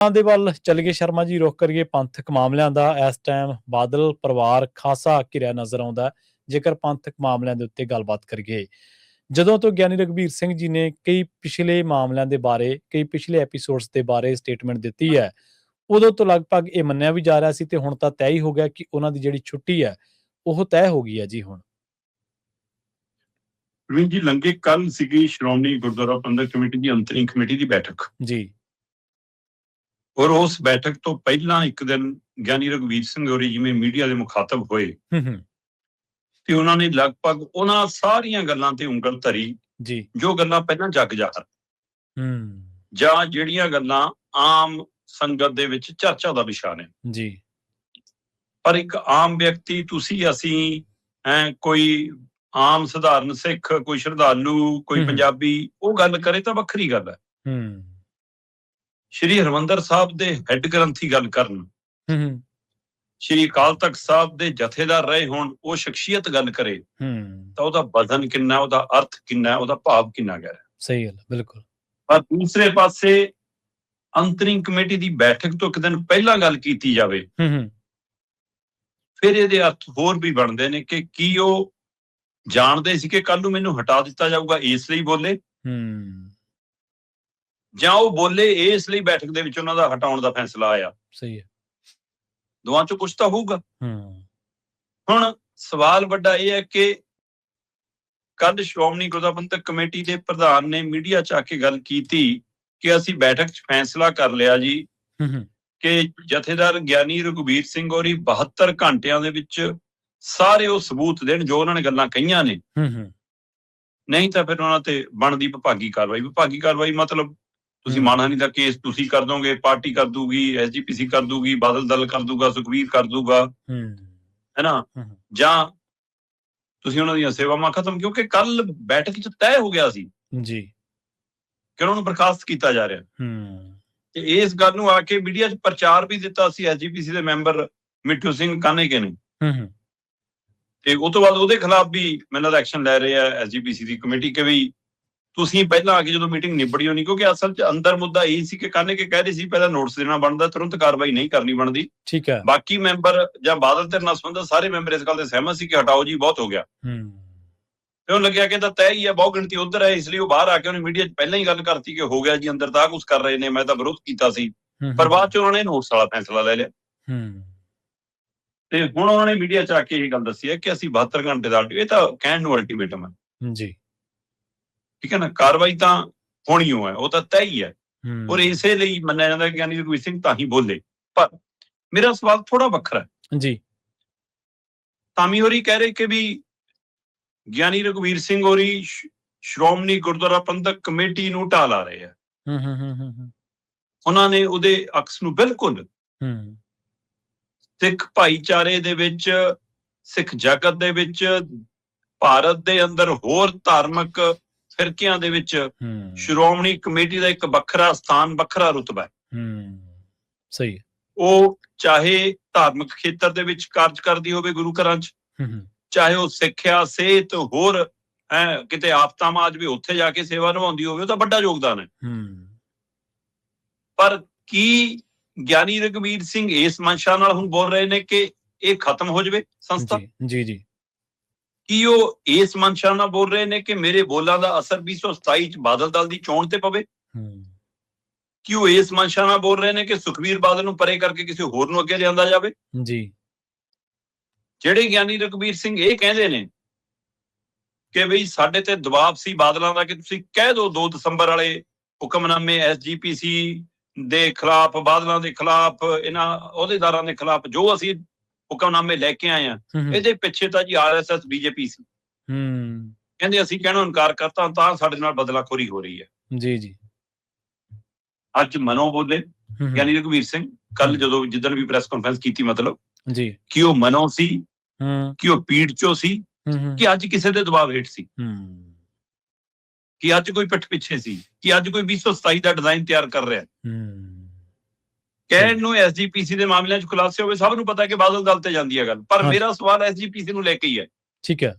ਦੇ ਵੱਲ ਚੱਲੀਏ ਸ਼ਰਮਾ ਜੀ, ਰੁਖ ਕਰੀਏ ਪੰਥਕ ਮਾਮਲਿਆਂ ਦਾ। ਇਸ ਟਾਈਮ ਬਾਦਲ ਪਰਿਵਾਰ ਖਾਸਾ ਘਿਰਿਆ ਨਜ਼ਰ ਆਉਂਦਾ ਹੈ। ਜੇਕਰ ਪੰਥਕ ਮਾਮਲਿਆਂ ਦੇ ਉੱਤੇ ਗੱਲਬਾਤ ਕਰੀਏ, ਜਦੋਂ ਤੋਂ ਗਿਆਨੀ ਰਘਬੀਰ ਸਿੰਘ ਜੀ ਨੇ ਕਈ ਪਿਛਲੇ ਮਾਮਲਿਆਂ ਦੇ ਬਾਰੇ, ਕਈ ਪਿਛਲੇ ਐਪੀਸੋਡਸ ਦੇ ਬਾਰੇ ਸਟੇਟਮੈਂਟ ਦਿੱਤੀ ਹੈ, ਉਦੋਂ ਤੋਂ ਲਗਭਗ ਇਹ ਮੰਨਿਆ ਵੀ ਜਾ ਰਿਹਾ ਸੀ ਤੇ ਹੁਣ ਤਾਂ ਤੈਅ ਹੀ ਹੋ ਗਿਆ ਕਿ ਉਹਨਾਂ ਦੀ ਜਿਹੜੀ ਛੁੱਟੀ ਹੈ ਉਹ ਤੈਅ ਹੋ ਗਈ ਹੈ ਜੀ। ਹੁਣ ਪ੍ਰਵੀਨ ਜੀ, ਲੰਘੇ ਕੱਲ ਸੀਗੀ ਸ਼੍ਰੋਮਣੀ ਗੁਰਦੁਆਰਾ ਪ੍ਰਬੰਧਕ ਕਮੇਟੀ ਦੀ ਅੰਤਰਿਮ ਕਮੇਟੀ ਦੀ ਬੈਠਕ ਜੀ, ਔਰ ਉਸ ਬੈਠਕ ਤੋਂ ਪਹਿਲਾਂ ਇੱਕ ਦਿਨ ਗਿਆਨੀ ਰਘਬੀਰ ਸਿੰਘ ਹੋਰੀ ਜਿਵੇਂ ਮੀਡੀਆ ਦੇ ਮੁਖਾਤਬ ਹੋਏ ਤੇ ਉਹਨਾਂ ਨੇ ਲਗਭਗ ਉਹਨਾਂ ਸਾਰੀਆਂ ਗੱਲਾਂ ਤੇ ਉਂਗਲ ਧਰੀ ਜੀ, ਜੋ ਗੱਲਾਂ ਪਹਿਲਾਂ ਜੱਗ ਜ਼ਾਹਰ ਜਾਂ ਜਿਹੜੀਆਂ ਗੱਲਾਂ ਆਮ ਸੰਗਤ ਦੇ ਵਿੱਚ ਚਰਚਾ ਦਾ ਵਿਸ਼ਾ ਨੇ ਜੀ। ਪਰ ਇੱਕ ਆਮ ਵਿਅਕਤੀ, ਤੁਸੀਂ ਅਸੀਂ, ਕੋਈ ਆਮ ਸਧਾਰਨ ਸਿੱਖ, ਕੋਈ ਸ਼ਰਧਾਲੂ, ਕੋਈ ਪੰਜਾਬੀ ਉਹ ਗੱਲ ਕਰੇ ਤਾਂ ਵੱਖਰੀ ਗੱਲ ਹੈ। ਸ਼੍ਰੀ ਹਰਿਮੰਦਰ ਸਾਹਿਬ ਦੇ ਹੈੱਡ ਗ੍ਰੰਥੀ ਗੱਲ ਕਰਨ, ਸ਼੍ਰੀ ਅਕਾਲ ਤਖਤ ਸਾਹਿਬ ਦੇ ਜਥੇਦਾਰ ਰਹੇ ਹੋਣ ਉਹ ਸ਼ਖਸੀਅਤ ਗੱਲ ਕਰੇ ਤਾਂ ਉਹਦਾ ਵਜ਼ਨ ਕਿੰਨਾ, ਉਹਦਾ ਅਰਥ ਕਿੰਨਾ, ਉਹਦਾ ਭਾਵ ਕਿੰਨਾ ਗਹਿਰਾ। ਸਹੀ ਗੱਲ, ਬਿਲਕੁਲ। ਪਰ ਦੂਸਰੇ ਪਾਸੇ ਅੰਤਰਿਮ ਕਮੇਟੀ ਦੀ ਬੈਠਕ ਤੋਂ ਇੱਕ ਦਿਨ ਪਹਿਲਾਂ ਗੱਲ ਕੀਤੀ ਜਾਵੇ ਫਿਰ ਇਹਦੇ ਅਰਥ ਹੋਰ ਵੀ ਬਣਦੇ ਨੇ ਕਿ ਕੀ ਉਹ ਜਾਣਦੇ ਸੀ ਕਿ ਕੱਲ ਨੂੰ ਮੈਨੂੰ ਹਟਾ ਦਿੱਤਾ ਜਾਊਗਾ ਇਸ ਲਈ ਬੋਲੇ, ਜਾਂ ਉਹ ਬੋਲੇ ਇਸ ਲਈ ਬੈਠਕ ਦੇ ਵਿੱਚ ਉਹਨਾਂ ਦਾ ਹਟਾਉਣ ਦਾ ਫੈਸਲਾ ਆਇਆ। ਸਹੀ ਹੈ, ਦੋਵਾਂ ਚੋਂ ਕੁਝ ਤਾਂ ਹੋਊਗਾ। ਹੁਣ ਸਵਾਲ ਵੱਡਾ ਇਹ ਹੈ ਕਿ ਕੱਲ ਸ਼੍ਰੋਮਣੀ ਗੁਰਦੁਆਰਾ ਪ੍ਰਬੰਧਕ ਕਮੇਟੀ ਦੇ ਪ੍ਰਧਾਨ ਨੇ ਮੀਡੀਆ 'ਚ ਆ ਕੇ ਗੱਲ ਕੀਤੀ ਕਿ ਅਸੀਂ ਬੈਠਕ 'ਚ ਫੈਸਲਾ ਕਰ ਲਿਆ ਜੀ ਕਿ ਜਥੇਦਾਰ ਗਿਆਨੀ ਰਘਬੀਰ ਸਿੰਘ ਹੋਰੀ 72 ਘੰਟਿਆਂ ਦੇ ਵਿੱਚ ਸਾਰੇ ਉਹ ਸਬੂਤ ਦੇਣ ਜੋ ਉਹਨਾਂ ਨੇ ਗੱਲਾਂ ਕਹੀਆਂ ਨੇ, ਨਹੀਂ ਤਾਂ ਫਿਰ ਉਹਨਾਂ ਤੇ ਬਣਦੀ ਵਿਭਾਗੀ ਕਾਰਵਾਈ। ਵਿਭਾਗੀ ਕਾਰਵਾਈ ਮਤਲਬ ਤੁਸੀਂ ਮਾਨਹਾਨੀ ਦਾ ਕੇਸ ਤੁਸੀਂ ਕਰ ਦੋਗੇ, ਪਾਰਟੀ ਕਰ ਦੂਗੀ, SGPC ਕਰ ਦੂਗੀ, ਬਾਦਲ ਦਲ ਕਰ ਦੂਗਾ, ਸੁਖਬੀਰ ਕਰ ਦੂਗਾ, ਹੈਨਾ, ਜਾਂ ਤੁਸੀਂ ਉਹਨਾਂ ਦੀਆਂ ਸੇਵਾਵਾਂ ਖਤਮ। ਕਿਉਂਕਿ ਕੱਲ ਬੈਠਕ 'ਚ ਤੈਅ ਹੋ ਗਿਆ ਸੀ ਜੀ ਕਿ ਉਹਨਾਂ ਨੂੰ ਬਰਖਾਸਤ ਕੀਤਾ ਜਾ ਰਿਹਾ। ਤੇ ਇਸ ਗੱਲ ਨੂੰ ਆ ਕੇ ਮੀਡੀਆ 'ਚ ਪ੍ਰਚਾਰ ਵੀ ਦਿੱਤਾ ਸੀ SGPC ਦੇ ਮੈਂਬਰ ਮਿੱਠੂ ਸਿੰਘ ਕਾਨੇਕੇ ਨੇ, ਤੇ ਉਹ ਤੋਂ ਬਾਅਦ ਉਹਦੇ ਖਿਲਾਫ ਵੀ ਮੈਨੂੰ ਐਕਸ਼ਨ ਲੈ ਰਹੇ ਆ SGPC ਦੀ ਕਮੇਟੀ ਕਿ ਵੀ ਤੁਸੀਂ ਪਹਿਲਾਂ ਆ ਕੇ ਜਦੋਂ ਮੀਟਿੰਗ ਨਿਬੜੀ ਹੋਣੀ, ਕਿਉਂਕਿ ਅਸਲ 'ਚ ਅੰਦਰ ਮੁੱਦਾ ਇਹ ਸੀ ਕਿ ਕਾਨੇਕੇ ਕਹਿ ਰਹੇ ਸੀ ਪਹਿਲਾਂ ਨੋਟਿਸ ਦੇਣਾ ਬਣਦਾ, ਤੁਰੰਤ ਕਾਰਵਾਈ ਨਹੀਂ ਕਰਨੀ ਬਣਦੀ। ਠੀਕ ਹੈ। ਬਾਕੀ ਮੈਂਬਰ ਜਾਂ ਬਾਦਲ ਧਿਰ ਨਾਲ ਸੰਬੰਧਿਤ ਸਾਰੇ ਮੈਂਬਰ ਇਸ ਗੱਲ ਤੇ ਸਹਿਮਤ ਸੀ ਕਿ ਹਟਾਓ ਜੀ, ਬਹੁਤ ਹੋ ਗਿਆ। ਤੇ ਉਹ ਲੱਗਿਆ ਕਿ ਤਾਂ ਤੈਅ ਹੀ ਹੈ, ਬਹੁਤ ਗਿਣਤੀ ਉੱਧਰ ਹੈ, ਇਸ ਲਈ ਉਹ ਬਾਹਰ ਆ ਕੇ ਉਹਨੇ ਮੀਡੀਆ 'ਚ ਪਹਿਲਾਂ ਹੀ ਗੱਲ ਕਰਤੀ ਕਿ ਹੋ ਗਿਆ ਜੀ, ਅੰਦਰ ਤਾਂ ਕੁਛ ਕਰ ਰਹੇ ਨੇ, ਮੈਂ ਤਾਂ ਵਿਰੋਧ ਕੀਤਾ ਸੀ। ਪਰ ਬਾਅਦ 'ਚ ਉਹਨਾਂ ਨੇ ਨੋਟਿਸ ਵਾਲਾ ਫੈਸਲਾ ਲੈ ਲਿਆ ਤੇ ਹੁਣ ਉਹਨਾਂ ਨੇ ਮੀਡੀਆ 'ਚ ਆ ਕੇ ਇਹ ਗੱਲ ਦੱਸੀ ਹੈ ਕਿ ਅਸੀਂ 72 ਘੰਟੇ ਦਾ, ਇਹ ਤਾਂ ਕਹਿਣ ਨੂੰ ਅਲਟੀਮੇਟਮ ਹੈ ਜੀ, ਠੀਕ ਹੈ ਨਾ। ਕਾਰਵਾਈ ਤਾਂ ਹੋਣੀ ਹੋ ਹੈ, ਉਹ ਤਾਂ ਤੈਅ ਹੀ ਹੈ, ਔਰ ਇਸੇ ਲਈ ਮੰਨਿਆ ਜਾਂਦਾ ਕਿ ਗਿਆਨੀ ਰਘਬੀਰ ਸਿੰਘ ਤਾਂ ਹੀ ਬੋਲੇ। ਪਰ ਮੇਰਾ ਸਵਾਲ ਥੋੜਾ ਵੱਖਰਾ ਹੈ ਜੀ। ਧਾਮੀ ਹੋਰੀ ਕਹਿ ਰਹੇ ਕਿ ਵੀ ਗਿਆਨੀ ਰਘਬੀਰ ਸਿੰਘ ਹੋਰੀ ਸ਼੍ਰੋਮਣੀ ਗੁਰਦੁਆਰਾ ਪ੍ਰਬੰਧਕ ਕਮੇਟੀ ਨੂੰ ਢਾਹ ਲਾ ਰਹੇ ਆ। ਉਹਨਾਂ ਨੇ ਉਹਦੇ ਅਕਸ ਨੂੰ ਬਿਲਕੁਲ ਸਿੱਖ ਭਾਈਚਾਰੇ ਦੇ ਵਿੱਚ, ਸਿੱਖ ਜਗਤ ਦੇ ਵਿੱਚ, ਭਾਰਤ ਦੇ ਅੰਦਰ ਹੋਰ ਧਾਰਮਿਕ ਫਿਰਕਿਆਂ ਦੇ ਵਿੱਚ ਸ਼੍ਰੋਮਣੀ ਕਮੇਟੀ ਦਾ ਇੱਕ ਵੱਖਰਾ ਸਥਾਨ, ਵੱਖਰਾ ਰੁਤਬਾ ਹੈ। ਸਹੀ ਹੈ। ਉਹ ਚਾਹੇ ਧਾਰਮਿਕ ਖੇਤਰ ਦੇ ਵਿੱਚ ਕਾਰਜ ਕਰਦੀ ਹੋਵੇ ਗੁਰੂ ਘਰਾਂ 'ਚ, ਚਾਹੇ ਉਹ ਸਿੱਖਿਆ, ਸਿਹਤ, ਹੋਰ ਕਿਤੇ ਆਫਤਾਵਾਂ ਆ ਜਾਵੇ ਉੱਥੇ ਜਾ ਕੇ ਸੇਵਾ ਨਿਭਾਉਂਦੀ ਹੋਵੇ, ਉਹਦਾ ਵੱਡਾ ਯੋਗਦਾਨ ਹੈ। ਪਰ ਕੀ ਗਿਆਨੀ ਰਘਬੀਰ ਸਿੰਘ ਇਸ ਮਨਸ਼ਾ ਨਾਲ ਹੁਣ ਬੋਲ ਰਹੇ ਨੇ ਕਿ ਇਹ ਖਤਮ ਹੋ ਜਾਵੇ ਸੰਸਥਾ? ਜੀ ਜੀ। ਕੀ ਉਹ ਇਸ ਮਨਸ਼ਾ ਨਾਲ ਬੋਲ ਰਹੇ ਨੇ ਕਿ ਮੇਰੇ ਬੋਲਾਂ ਦਾ ਅਸਰ 2027 'ਚ ਬਾਦਲ ਦਲ ਦੀ ਚੋਣ ਤੇ ਪਵੇ? ਕੀ ਉਹ ਇਸ ਮਨਸ਼ਾ ਨਾਲ ਬੋਲ ਰਹੇ ਨੇ ਕਿ ਸੁਖਬੀਰ ਬਾਦਲ ਨੂੰ ਪਰੇ ਕਰਕੇ ਕਿਸੇ ਹੋਰ ਨੂੰ ਅੱਗੇ ਲਿਆਂਦਾ ਜਾਵੇ? ਜੀ। ਜਿਹੜੇ ਗਿਆਨੀ ਰਘਬੀਰ ਸਿੰਘ ਇਹ ਕਹਿੰਦੇ ਨੇ ਕਿ ਬਈ ਸਾਡੇ ਤੇ ਦਬਾਅ ਸੀ ਬਾਦਲਾਂ ਦਾ ਕਿ ਤੁਸੀਂ ਕਹਿ ਦਿਓ 2 ਦਸੰਬਰ ਵਾਲੇ ਹੁਕਮਨਾਮੇ SGPC ਦੇ ਖਿਲਾਫ, ਬਾਦਲਾਂ ਦੇ ਖਿਲਾਫ, ਇਹਨਾਂ ਅਹੁਦੇਦਾਰਾਂ ਦੇ ਖਿਲਾਫ ਜੋ ਅਸੀਂ ਹੁਕਮਨਾਮੇ ਲੈ ਕੇ ਆਏ ਆ, ਇਹਦੇ ਪਿੱਛੇ ਤਾਂ ਜੀ RSS BJP ਸੀ। ਕਹਿੰਦੇ ਅਸੀਂ ਕਹਿਣੋਂ ਇਨਕਾਰ ਕਰਤਾ ਤਾਂ ਸਾਡੇ ਨਾਲ ਬਦਲਾਖੋਰੀ ਹੋ ਰਹੀ ਹੈ। ਜੀ ਜੀ। ਅੱਜ ਮਨੋਂ ਬੋਲੇ ਗਿਆਨੀ ਰਘਬੀਰ ਸਿੰਘ, ਕੱਲ ਜਿੱਦਣ ਵੀ ਪ੍ਰੈਸ ਕਾਨਫਰੰਸ ਕੀਤੀ, ਮਤਲਬ ਜੀ ਕਿ ਉਹ ਮਨੋਂ ਸੀ, ਕਿ ਉਹ ਪੀੜ ਚੋਂ ਸੀ, ਕਿ ਅੱਜ ਕਿਸੇ ਦੇ ਦਬਾਅ ਹੇਠ ਸੀ, ਕਿ ਅੱਜ ਕੋਈ ਪਿੱਠ ਪਿੱਛੇ ਸੀ, ਕਿ ਅੱਜ ਕੋਈ 2027 ਦਾ ਡਿਜ਼ਾਈਨ ਤਿਆਰ ਕਰ ਰਿਹਾ। ਕਹਿਣ ਨੂੰ SGPC ਦੇ ਮਾਮਲਿਆਂ 'ਚ ਖੁਲਾਸੇ ਹੋਵੇ, ਸਭ ਨੂੰ ਪਤਾ ਕਿ ਬਾਦਲ ਦਲ ਤੇ ਜਾਂਦੀ ਹੈ ਗੱਲ। ਪਰ ਮੇਰਾ ਸਵਾਲ SGPC ਨੂੰ ਲੈ ਕੇ ਹੀ ਹੈ। ਠੀਕ ਹੈ।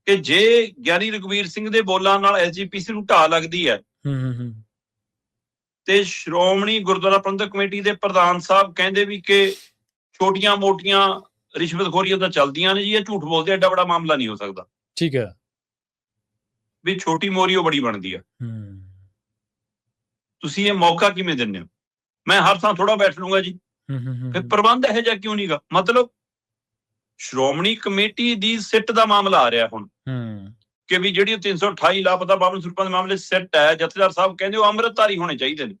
ਕਿ ਜੇ ਗਿਆਨੀ ਰਘਬੀਰ ਸਿੰਘ ਦੇ ਬੋਲਾਂ ਨਾਲ SGPC ਨੂੰ ਢਾਹ ਲੱਗਦੀ ਹੈ ਤੇ ਸ਼੍ਰੋਮਣੀ ਗੁਰਦੁਆਰਾ ਪ੍ਰਬੰਧਕ ਕਮੇਟੀ ਦੇ ਪ੍ਰਧਾਨ ਸਾਹਿਬ ਕਹਿੰਦੇ ਵੀ ਕਿ ਛੋਟੀਆਂ ਮੋਟੀਆਂ ਰਿਸ਼ਵਤਖੋਰੀਆਂ ਤਾਂ ਚੱਲਦੀਆਂ ਨੇ ਜੀ, ਇਹ ਝੂਠ ਬੋਲਦੇ, ਐਡਾ ਬੜਾ ਮਾਮਲਾ ਨਹੀਂ ਹੋ ਸਕਦਾ। ਠੀਕ ਹੈ। ਵੀ ਛੋਟੀ ਮੋਰੀ ਉਹ ਬੜੀ ਬਣਦੀ ਆ। ਤੁਸੀਂ ਇਹ ਮੌਕਾ ਕਿਵੇਂ ਦਿੰਦੇ ਹੋ? ਮੈਂ ਹਰ ਥਾਂ ਥੋੜਾ ਬੈਠ ਲੂੰਗਾ ਜੀ, ਫਿਰ ਪ੍ਰਬੰਧ ਇਹੋ ਜਿਹਾ ਕਿਉਂ ਨਹੀਂਗਾ? ਮਤਲਬ ਸ਼੍ਰੋਮਣੀ ਕਮੇਟੀ ਦੀ ਸਿੱਟ ਦਾ ਮਾਮਲਾ ਆ ਰਿਹਾ ਹੁਣ ਕਿ ਵੀ ਜਿਹੜੀ 328 ਲਾਪਤਾ ਬਾਬਨ ਸਰੂਪਾਂ ਦੇ ਮਾਮਲੇ ਸਿੱਟ ਹੈ, ਜਥੇਦਾਰ ਸਾਹਿਬ ਕਹਿੰਦੇ ਉਹ ਅੰਮ੍ਰਿਤਧਾਰੀ ਹੋਣੇ ਚਾਹੀਦੇ ਨੇ,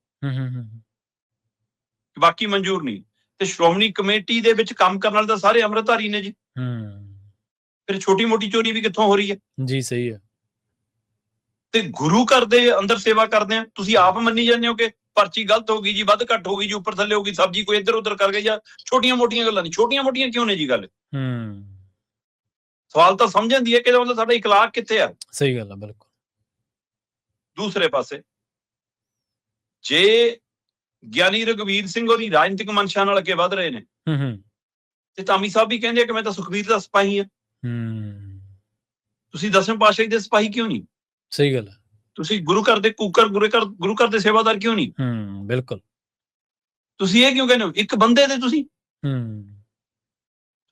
ਬਾਕੀ ਮਨਜ਼ੂਰ ਨਹੀਂ। ਤੇ ਸ਼੍ਰੋਮਣੀ ਕਮੇਟੀ ਦੇ ਵਿੱਚ ਕੰਮ ਕਰਨ ਵਾਲੇ ਤਾਂ ਸਾਰੇ ਅੰਮ੍ਰਿਤਧਾਰੀ ਨੇ ਜੀ, ਫਿਰ ਛੋਟੀ ਮੋਟੀ ਚੋਰੀ ਵੀ ਕਿੱਥੋਂ ਹੋ ਰਹੀ ਹੈ ਜੀ? ਸਹੀ ਹੈ। ਤੇ ਗੁਰੂ ਘਰ ਦੇ ਅੰਦਰ ਸੇਵਾ ਕਰਦੇ ਆ, ਤੁਸੀਂ ਆਪ ਮੰਨੀ ਜਾਂਦੇ ਹੋ ਕਿ ਪਰਚੀ ਗਲਤ ਹੋ ਗਈ ਜੀ, ਵੱਧ ਘੱਟ ਹੋ ਗਈ ਜੀ, ਉੱਪਰ ਥੱਲੇ ਹੋ ਗਈ, ਸਬਜ਼ੀ ਕੋਈ ਇੱਧਰ ਉੱਧਰ ਕਰ ਗਈ, ਜਾਂ ਛੋਟੀਆਂ ਮੋਟੀਆਂ ਗੱਲਾਂ ਨਹੀਂ। ਛੋਟੀਆਂ ਮੋਟੀਆਂ ਕਿਉਂ ਨੇ ਜੀ ਗੱਲ? ਸਵਾਲ ਤਾਂ ਸਮਝ ਜਾਂਦੀ ਹੈ ਕਿ ਮਤਲਬ ਸਾਡਾ ਇਖਲਾਕ ਕਿੱਥੇ ਆ? ਸਹੀ ਗੱਲ ਹੈ, ਬਿਲਕੁਲ। ਦੂਸਰੇ ਪਾਸੇ ਜੇ ਗਿਆਨੀ ਰਘਵੀਰ ਸਿੰਘ ਉਹਦੀ ਰਾਜਨੀਤਿਕ ਮਨਸ਼ਾ ਨਾਲ ਅੱਗੇ ਵਧ ਰਹੇ ਨੇ, ਤੇ ਧਾਮੀ ਸਾਹਿਬ ਵੀ ਕਹਿੰਦੇ ਆ ਕਿ ਮੈਂ ਤਾਂ ਸੁਖਬੀਰ ਦਾ ਸਿਪਾਹੀ ਆ। ਤੁਸੀਂ 10ਵੇਂ ਪਾਤਸ਼ਾਹੀ ਦੇ ਸਿਪਾਹੀ ਕਿਉਂ ਨਹੀਂ? ਸਹੀ ਗੱਲ ਹੈ। ਤੁਸੀਂ ਗੁਰੂ ਘਰ ਦੇ ਕੂਕਰ, ਗੁਰੂ ਘਰ ਦੇ ਸੇਵਾਦਾਰ ਕਿਉਂ ਨਹੀਂ? ਬਿਲਕੁਲ। ਤੁਸੀਂ ਇਹ ਕਿਉਂ ਕਹਿੰਦੇ ਹੋ ਇੱਕ ਬੰਦੇ ਦੇ ਤੁਸੀਂ?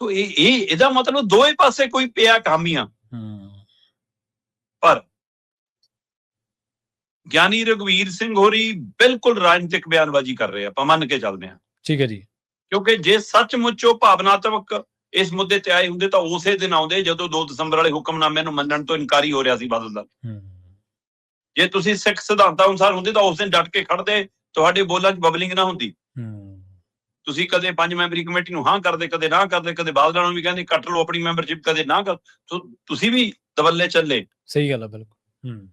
ਤੋ ਇਹਦਾ ਮਤਲਬ ਦੋਵੇਂ ਪਾਸੇ ਕੋਈ ਪਿਆ ਕਾਮੀਆਂ। ਪਰ ਗਿਆਨੀ ਰਘਵੀਰ ਸਿੰਘ ਹੋਰੀ ਬਿਲਕੁਲ ਰਾਜਨੀਤਿਕ ਬਿਆਨਬਾਜ਼ੀ ਕਰ ਰਹੇ ਆ, ਆਪਾਂ ਮੰਨ ਕੇ ਚੱਲਦੇ ਹਾਂ। ਠੀਕ ਹੈ ਜੀ। ਕਿਉਂਕਿ ਜੇ ਸੱਚਮੁੱਚ ਉਹ ਭਾਵਨਾਤਮਕ ਇਸ ਮੁੱਦੇ ਤੇ ਆਏ ਹੁੰਦੇ ਤਾਂ ਉਸੇ ਦਿਨ ਆਉਂਦੇ ਜਦੋਂ 2 ਦਸੰਬਰ ਵਾਲੇ ਹੁਕਮਨਾਮੇ ਨੂੰ ਮੰਨਣ ਤੋਂ ਇਨਕਾਰੀ ਹੋ ਰਿਹਾ ਸੀ ਬਾਦਲ ਦਾ। ਜੇ ਤੁਸੀਂ ਸਿੱਖ ਸਿਧਾਂਤਾਂ ਅਨੁਸਾਰ ਹੁੰਦੇ ਤਾਂ ਉਸ ਦਿਨ ਡਟ ਕੇ ਖੜਦੇ, ਤੁਹਾਡੇ ਬੋਲਾਂ 'ਚ ਬਬਲਿੰਗ ਨਾ ਹੁੰਦੀ। ਤੁਸੀਂ ਕਦੇ 5 ਮੈਂਬਰੀ ਕਮੇਟੀ ਨੂੰ ਹਾਂ ਕਰਦੇ, ਕਦੇ ਨਾ ਕਰਦੇ, ਕਦੇ ਬਾਦਲਾਂ ਨੂੰ ਵੀ ਕਹਿੰਦੇ ਕੱਟ ਲਓ ਆਪਣੀ ਮੈਂਬਰਸ਼ਿਪ, ਕਦੇ ਨਾ ਕਰ, ਤੁਸੀਂ ਵੀ ਦਵੱਲੇ ਚੱਲੇ। ਸਹੀ ਗੱਲ ਹੈ, ਬਿਲਕੁਲ।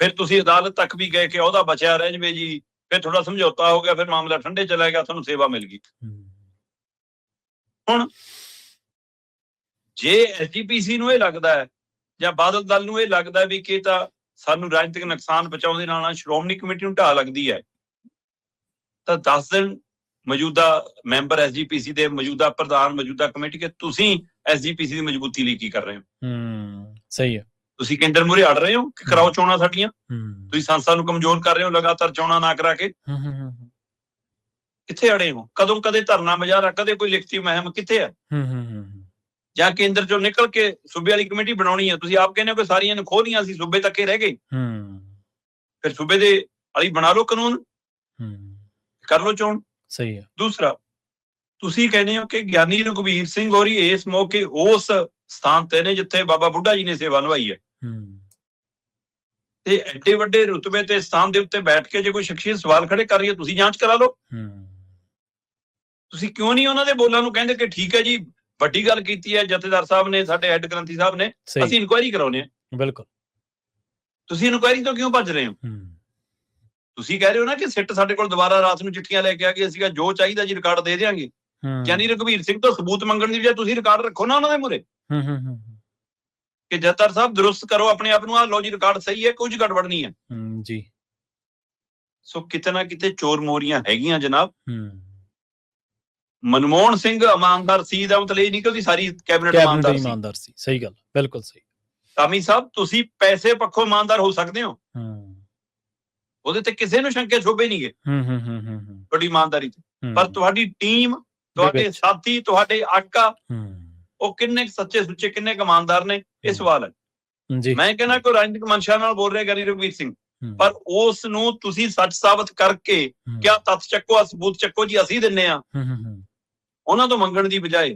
ਫਿਰ ਤੁਸੀਂ ਅਦਾਲਤ ਤੱਕ ਵੀ ਗਏ ਕਿ ਉਹਦਾ ਬਚਿਆ ਰਹਿ ਜਵੇ ਜੀ, ਫਿਰ ਥੋੜਾ ਸਮਝੌਤਾ ਹੋ ਗਿਆ, ਫਿਰ ਮਾਮਲਾ ਠੰਡੇ ਚਲਾ ਗਿਆ, ਤੁਹਾਨੂੰ ਸੇਵਾ ਮਿਲ ਗਈ। ਹੁਣ ਜੇ ਐਸਜੀਪੀਸੀ ਨੂੰ ਇਹ ਲੱਗਦਾ ਹੈ ਜਾਂ ਬਾਦਲ ਦਲ ਨੂੰ ਇਹ ਲੱਗਦਾ ਵੀ ਕਿ ਤਾਂ ਸਾਨੂੰ ਰਾਜਨੀਤਿਕ ਨੁਕਸਾਨ ਪਹੁੰਚਾਉਂਦੇ ਨਾਲ ਸ਼੍ਰੋਮਣੀ ਕਮੇਟੀ ਨੂੰ ਢਾਹ ਲੱਗਦੀ ਹੈ, ਤਾਂ 10 ਦਿਨ ਮੌਜੂਦਾ ਮੈਂਬਰ ਐਸਜੀਪੀਸੀ ਦੇ, ਮੌਜੂਦਾ ਪ੍ਰਧਾਨ, ਮੌਜੂਦਾ ਕਮੇਟੀ, ਕਿ ਤੁਸੀਂ ਐਸਜੀਪੀਸੀ ਦੀ ਮਜ਼ਬੂਤੀ ਲਈ ਕੀ ਕਰ ਰਹੇ ਹੋ? ਸਹੀ ਹੈ। ਤੁਸੀਂ ਕੇਂਦਰ ਮੂਹਰੇ ਅੜ ਰਹੇ ਹੋ ਕਿ ਕਰਾਓ ਚੋਣਾਂ ਸਾਡੀਆਂ। ਤੁਸੀਂ ਸੰਸਥਾ ਨੂੰ ਕਮਜ਼ੋਰ ਕਰ ਰਹੇ ਹੋ ਲਗਾਤਾਰ ਚੋਣਾਂ ਨਾ ਕਰਾ ਕੇ। ਕਿੱਥੇ ਅੜੇ ਹੋ? ਕਦੋਂ ਕਦੇ ਧਰਨਾ ਮੁਜ਼ਾਹਰਾ, ਕਦੇ ਕੋਈ ਲਿਖਤੀ ਮੁਹਿੰਮ, ਕਿੱਥੇ ਆ? ਜਾਂ ਕੇਂਦਰ ਚੋਂ ਨਿਕਲ ਕੇ ਸੂਬੇ ਵਾਲੀ ਕਮੇਟੀ ਬਣਾਉਣੀ ਹੈ, ਤੁਸੀਂ ਆਪ ਕਹਿੰਦੇ ਹੋ ਕਿ ਸਾਰੀਆਂ ਨੂੰ ਖੋਲੀਆਂ ਸੀ, ਸੂਬੇ ਤੱਕ ਹੀ ਰਹਿ ਗਏ। ਫਿਰ ਸੂਬੇ ਦੇ ਵਾਲੀ ਬਣਾ ਲਓ ਕਾਨੂੰਨ, ਕਰ ਲਓ ਚੋਣ। ਸਹੀ ਹੈ। ਦੂਸਰਾ, ਤੁਸੀਂ ਕਹਿੰਦੇ ਹੋ ਕਿ ਗਿਆਨੀ ਰਘਵੀਰ ਸਿੰਘ ਹੋਰੀ ਇਸ ਮੌਕੇ ਉਸ ਸਥਾਨ ਤੇ ਨੇ ਜਿੱਥੇ ਬਾਬਾ ਬੁੱਢਾ ਜੀ ਨੇ ਸੇਵਾ ਨਿਭਾਈ ਹੈ, ਤੇ ਐਡੇ ਵੱਡੇ ਰੁਤਬੇ ਤੇ ਸਥਾਨ ਦੇ ਉੱਤੇ ਬੈਠ ਕੇ ਜੇ ਕੋਈ ਸ਼ਖਸੀਅਤ ਸਵਾਲ ਖੜੇ ਕਰ ਰਹੀ ਹੈ, ਤੁਸੀਂ ਜਾਂਚ ਕਰਾ ਲਓ। ਤੁਸੀਂ ਕਿਉਂ ਨਹੀਂ ਉਹਨਾਂ ਦੇ ਬੋਲਾਂ ਨੂੰ ਕਹਿੰਦੇ ਕਿ ਠੀਕ ਹੈ ਜੀ, ਵੱਡੀ ਗੱਲ ਕੀਤੀ ਹੈ ਜਥੇਦਾਰ ਸਾਹਿਬ ਨੇ, ਸਾਡੇ ਹੈੱਡ ਗ੍ਰੰਥੀ ਸਾਹਿਬ ਨੇ, ਅਸੀਂ ਇਨਕੁਆਇਰੀ ਕਰਾਉਨੇ ਆ। ਬਿਲਕੁਲ। ਤੁਸੀਂ ਇਨਕੁਆਇਰੀ ਤੋਂ ਕਿਉਂ ਭੱਜ ਰਹੇ ਹੋ? ਤੁਸੀਂ ਕਹਿ ਰਹੇ ਹੋ ਨਾ ਕਿ ਸਿੱਟ ਸਾਡੇ ਕੋਲ ਦੁਬਾਰਾ ਰਾਤ ਨੂੰ ਚਿੱਠੀਆਂ ਲੈ ਕੇ ਆ ਗਈ, ਅਸੀਂ ਜੋ ਚਾਹੀਦਾ ਜੀ ਰਿਕਾਰਡ ਦੇ ਦਿਆਂਗੇ। ਗਿਆਨੀ ਰਘਵੀਰ ਸਿੰਘ ਤੋਂ ਸਬੂਤ ਮੰਗਣ ਦੀ ਬਜਾਏ ਤੁਸੀਂ ਰਿਕਾਰਡ ਰੱਖੋ ਨਾ ਉਹਨਾਂ ਦੇ ਮੂਹਰੇ, ਕਿ ਜਥੇਦਾਰ ਸਾਹਿਬ ਦਰੁਸਤ ਕਰੋ ਆਪਣੇ ਆਪ ਨੂੰ, ਆ ਲਓ ਜੀ ਰਿਕਾਰਡ ਸਹੀ ਹੈ, ਕੁਝ ਗੜਬੜ ਨਹੀਂ ਹੈ ਜੀ। ਸੋ ਕਿਤੇ ਨਾ ਕਿਤੇ ਚੋਰ ਮੋਰੀਆਂ ਹੈਗੀਆਂ ਜਨਾਬ। ਮਨਮੋਹਨ ਸਿੰਘ ਇਮਾਨਦਾਰ ਸੀ ਦਾ ਮਤਲਬ ਇਹ ਨਹੀਂ ਕਿ ਉਹਦੀ ਸਾਰੀ ਕੈਬਨਿਟ ਇਮਾਨਦਾਰ ਸੀ। ਸਹੀ ਗੱਲ, ਬਿਲਕੁਲ ਸਹੀ। ਧਾਮੀ ਸਾਹਿਬ ਤੁਸੀਂ ਪੈਸੇ ਪੱਖੋਂ ਇਮਾਨਦਾਰ ਹੋ ਸਕਦੇ ਹੋ, ਉਹਦੇ ਤੇ ਕਿਸੇ ਨੂੰ ਸ਼ੰਕੇ ਸ਼ੋਭੇ ਨਹੀਂਗੇ ਤੁਹਾਡੀ ਇਮਾਨਦਾਰੀ ਤੇ, ਪਰ ਤੁਹਾਡੀ ਟੀਮ, ਤੁਹਾਡੇ ਸਾਥੀ, ਤੁਹਾਡੇ ਆਕਾ, ਉਹ ਕਿੰਨੇ ਸੱਚੇ ਸੁੱਚੇ, ਕਿੰਨੇ ਇਮਾਨਦਾਰ ਨੇ, ਇਹ ਸਵਾਲ ਹੈ। ਮੈਂ ਕਹਿੰਦਾ ਕੋਈ ਰਾਜਨੀਤਿਕ ਮਨਸ਼ਾ ਨਾਲ ਬੋਲ ਰਿਹਾ ਗਿਆਨੀ ਰਘਵੀਰ ਸਿੰਘ, ਪਰ ਉਸ ਨੂੰ ਤੁਸੀਂ ਸੱਚ ਸਾਬਤ ਕਰਕੇ ਕਿਆ ਤੱਥ ਚੱਕੋ, ਸਬੂਤ ਚੱਕੋ ਜੀ, ਅਸੀਂ ਦਿੰਨੇ ਆ, ਉਹਨਾਂ ਤੋਂ ਮੰਗਣ ਦੀ ਬਜਾਏ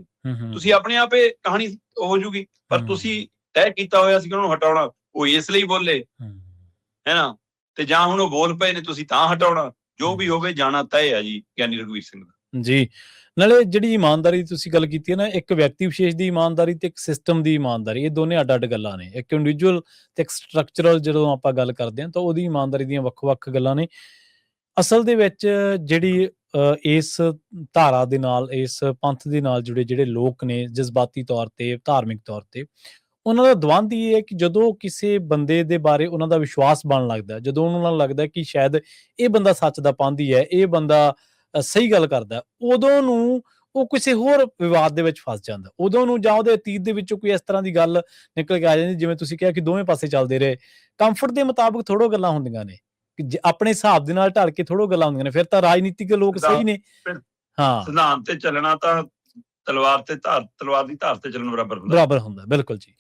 ਤੁਸੀਂ ਆਪਣੇ ਆਪੇ ਕਹਾਣੀ ਹੋ ਜੂਗੀ। ਪਰ ਤੁਸੀਂ ਤੈਅ ਕੀਤਾ ਹੋਇਆ ਸੀ ਉਹਨੂੰ ਹਟਾਉਣਾ, ਉਹ ਇਸ ਲਈ ਬੋਲੇ ਹੈ ਨਾ, ਤੇ ਜਾਂ ਹੁਣ ਉਹ ਬੋਲ ਪਏ ਨੇ ਤੁਸੀਂ ਤਾਂ ਹਟਾਉਣਾ। ਜੋ ਵੀ ਹੋਵੇ ਜਾਣਾ ਤੈਅ ਹੈ ਜੀ ਗਿਆਨੀ ਰਘਵੀਰ ਸਿੰਘ ਦਾ। ਜੀ, ਨਾਲੇ ਜਿਹੜੀ ਇਮਾਨਦਾਰੀ ਤੁਸੀਂ ਗੱਲ ਕੀਤੀ ਹੈ ਨਾ, ਇੱਕ ਵਿਅਕਤੀ ਵਿਸ਼ੇਸ਼ ਦੀ ਇਮਾਨਦਾਰੀ ਤੇ ਇੱਕ ਸਿਸਟਮ ਦੀ ਇਮਾਨਦਾਰੀ, ਇਹ ਦੋਨੇ ਅੱਡ-ਅੱਡ ਗੱਲਾਂ ਨੇ। ਇੱਕ ਇੰਡੀਵਿਜੂਅਲ ਤੇ ਇੱਕ ਸਟਰਕਚਰਲ ਜਦੋਂ ਆਪਾਂ ਗੱਲ ਕਰਦੇ ਹਾਂ ਤਾਂ ਉਹਦੀ ਇਮਾਨਦਾਰੀ ਦੀਆਂ ਵੱਖ-ਵੱਖ ਗੱਲਾਂ ਨੇ। ਅਸਲ ਦੇ ਵਿੱਚ ਜਿਹੜੀ ਇਸ ਧਾਰਾ ਦੇ ਨਾਲ, ਇਸ ਪੰਥ ਦੇ ਨਾਲ ਜੁੜੇ ਜਿਹੜੇ ਲੋਕ ਨੇ ਜਜ਼ਬਾਤੀ ਤੌਰ ਤੇ, ਧਾਰਮਿਕ ਤੌਰ ਤੇ, ਉਹਨਾਂ ਦਾ ਦਵੰਦ ਇਹ ਹੈ ਕਿ ਜਦੋਂ ਕਿਸੇ ਬੰਦੇ ਦੇ ਬਾਰੇ ਉਹਨਾਂ ਦਾ ਵਿਸ਼ਵਾਸ ਬਣਨ ਲੱਗਦਾ, ਜਦੋਂ ਉਹਨਾਂ ਨੂੰ ਲੱਗਦਾ ਕਿ ਸ਼ਾਇਦ ਇਹ ਬੰਦਾ ਸੱਚ ਦਾ ਪਾਂਧੀ ਹੈ, ਇਹ ਬੰਦਾ ਸਹੀ ਗੱਲ ਕਰਦਾ, ਉਦੋਂ ਨੂੰ ਉਹ ਕਿਸੇ ਹੋਰ ਵਿਵਾਦ ਦੇ ਵਿੱਚ ਫਸ ਜਾਂਦਾ। ਉਦੋਂ ਨੂੰ ਜਾਂ ਉਹਦੇ ਅਤੀਤ ਦੇ ਵਿੱਚੋਂ ਕੋਈ ਇਸ ਤਰ੍ਹਾਂ ਦੀ ਗੱਲ ਨਿਕਲ ਕੇ ਆ ਜਾਂਦੀ, ਜਿਵੇਂ ਤੁਸੀਂ ਕਿਹਾ ਕਿ ਦੋਵੇਂ ਪਾਸੇ ਚੱਲਦੇ ਰਹੇ। ਕੰਫਰਟ ਦੇ ਮੁਤਾਬਕ ਥੋੜ੍ਹੋ ਗੱਲਾਂ ਹੁੰਦੀਆਂ ਨੇ, ਆਪਣੇ ਹਿਸਾਬ ਦੇ ਨਾਲ ਢਲ ਕੇ ਥੋੜੋ ਗੱਲਾਂ ਹੁੰਦੀਆਂ ਨੇ, ਫਿਰ ਤਾਂ ਰਾਜਨੀਤਿਕ ਲੋਕ ਸਹੀ ਨੇ। ਹਾਂ, ਸਿਧਾਂਤ ਤੇ ਚੱਲਣਾ ਤਾਂ ਤਲਵਾਰ ਦੀ ਧਾਰ ਤੇ ਚੱਲਣ ਬਰਾਬਰ ਹੁੰਦਾ। ਬਿਲਕੁਲ ਜੀ।